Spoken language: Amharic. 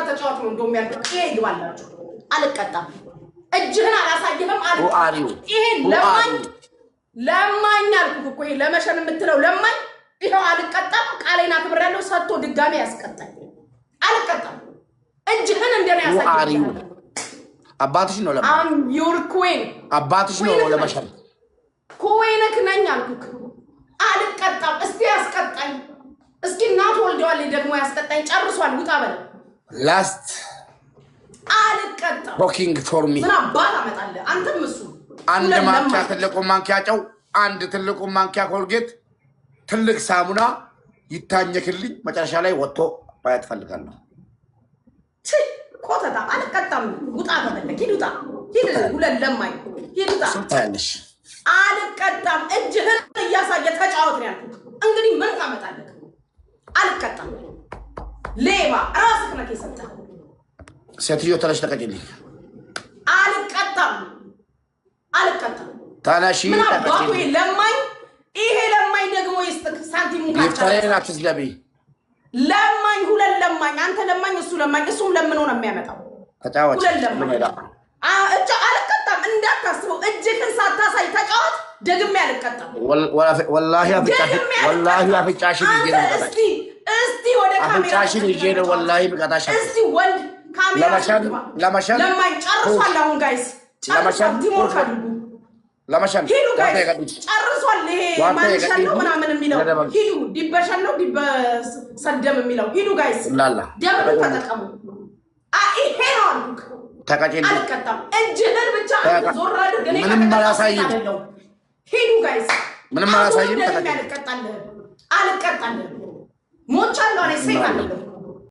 ተጫወት ነው እንደውም ያልኩት ይሄ ይግባላችሁ አልቀጣም እጅህን አላሳየህም አልቀጣም ይሄ ለማኝ አልኩህ እኮ ይሄ ለመሸን የምትለው ለማኝ ይሄው አልቀጣም ቃሌና ክብር ያለው ሰጥቶ ድጋሜ ያስቀጣል አልቀጣም እጅህን እንደኔ ያሳየህ አባትሽ ነው ለማኝ አም ዩር ኩዊን አባትሽ ነው ለመሸን ኩዊንክ ነኝ አልኩህ አልቀጣም እስቲ ያስቀጣኝ እስኪ እናት ወልደዋል ደግሞ ያስቀጣኝ ጨርሷል ውጣ በለ ላስት አልቀጣም ቶኪንግ ፎር ሚ ምን አባታ አመጣለህ አንተም እሱ አንድ ማንኪያ ትልቁ ማንኪያ ጨው አንድ ትልቁ ማንኪያ ኮልጌት ትልቅ ሳሙና ይታኘክልኝ መጨረሻ ላይ ወጥቶ ባያት ፈልጋለሁ ኮተታ አልቀጣም ውጣ በለ ሂዱታ ሂድ ሁለት ለማይ ሂዱታ ስንታለሽ አልቀጣም እጅህን እያሳየ ተጫወት ነው ያልኩት እንግዲህ ምን ታመጣለህ አልቀጣም ሌባ ራስህ ነህ የሰጠህ ሴትዮ ተነሽ ተቀጭልኝ አልቀጣም ተነሺ ተቀጭልኝ ለማኝ ይሄ ለማኝ ደግሞ ይስጥክ ሳንቲሙን ይፍታሬን አትዝለቢ ለማኝ ሁለት ለማኝ አንተ ለማኝ እሱ ለማኝ እሱም ለምን ሆነ የሚያመጣው ተጫወት ሁለት ለማኝ አልቀጣም እንዳታስበው እጅህን ሳታሳይ ተጫወት ደግሜ አልቀጣም ወላሂ አፍጫሽን ይዤ ነው እስቲ ወደ ካሜራ አፍጫሽን ይዤ ነው ወላሂ ብቀጣሽ እስቲ ወንድ ካሜራ ለመሸን ለማኝ ጨርሷል አሁን ጋይስ ለመሸን ሂዱ ጋይስ ጨርሷል ይሄ ማንሻል ነው ምናምን የሚለው ሂዱ ዲበሻል ነው ዲበሰደም የሚለው ሂዱ ጋይስ ደብል ተጠቀሙ ይሄ ነው ተቀጭልኝ አልቀጣም እጅህን ብቻ ዞር አድርግ እኔ ምንም አላሳይም ሂዱ ጋይስ ምንም አላሳይም አልቀጣለሁ ሞቻለሁ እኔ ሴት አይደለም